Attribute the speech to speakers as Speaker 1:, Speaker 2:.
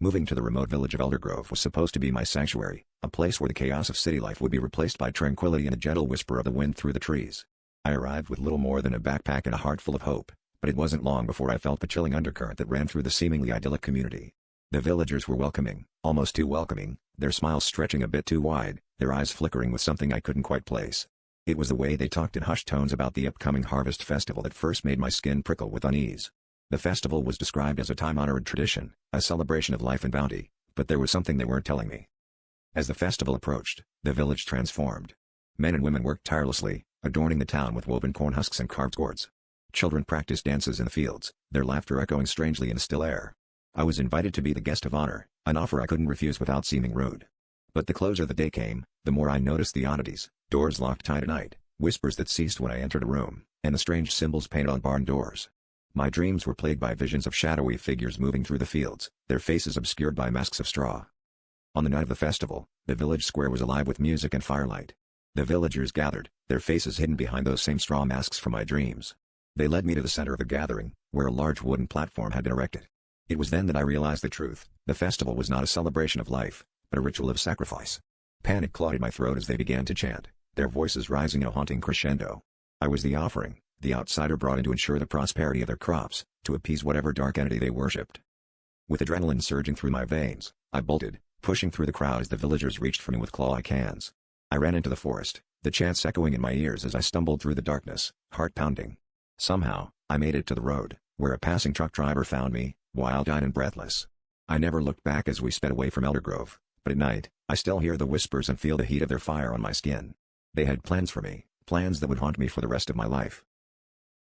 Speaker 1: Moving to the remote village of Eldergrove was supposed to be my sanctuary, a place where the chaos of city life would be replaced by tranquility and the gentle whisper of the wind through the trees. I arrived with little more than a backpack and a heart full of hope, but it wasn't long before I felt the chilling undercurrent that ran through the seemingly idyllic community. The villagers were welcoming, almost too welcoming, their smiles stretching a bit too wide, their eyes flickering with something I couldn't quite place. It was the way they talked in hushed tones about the upcoming harvest festival that first made my skin prickle with unease. The festival was described as a time-honored tradition, a celebration of life and bounty, but there was something they weren't telling me. As the festival approached, the village transformed. Men and women worked tirelessly, adorning the town with woven corn husks and carved gourds. Children practiced dances in the fields, their laughter echoing strangely in the still air. I was invited to be the guest of honor, an offer I couldn't refuse without seeming rude. But the closer the day came, the more I noticed the oddities: doors locked tight at night, whispers that ceased when I entered a room, and the strange symbols painted on barn doors. My dreams were plagued by visions of shadowy figures moving through the fields, their faces obscured by masks of straw. On the night of the festival, the village square was alive with music and firelight. The villagers gathered, their faces hidden behind those same straw masks from my dreams. They led me to the center of the gathering, where a large wooden platform had been erected. It was then that I realized the truth: the festival was not a celebration of life, but a ritual of sacrifice. Panic clawed at my throat as they began to chant, their voices rising in a haunting crescendo. I was the offering, the outsider brought in to ensure the prosperity of their crops, to appease whatever dark entity they worshipped. With adrenaline surging through my veins, I bolted, pushing through the crowd as the villagers reached for me with claw-like hands. I ran into the forest, the chants echoing in my ears as I stumbled through the darkness, heart pounding. Somehow, I made it to the road, where a passing truck driver found me, wild-eyed and breathless. I never looked back as we sped away from Eldergrove, but at night, I still hear the whispers and feel the heat of their fire on my skin. They had plans for me, plans that would haunt me for the rest of my life.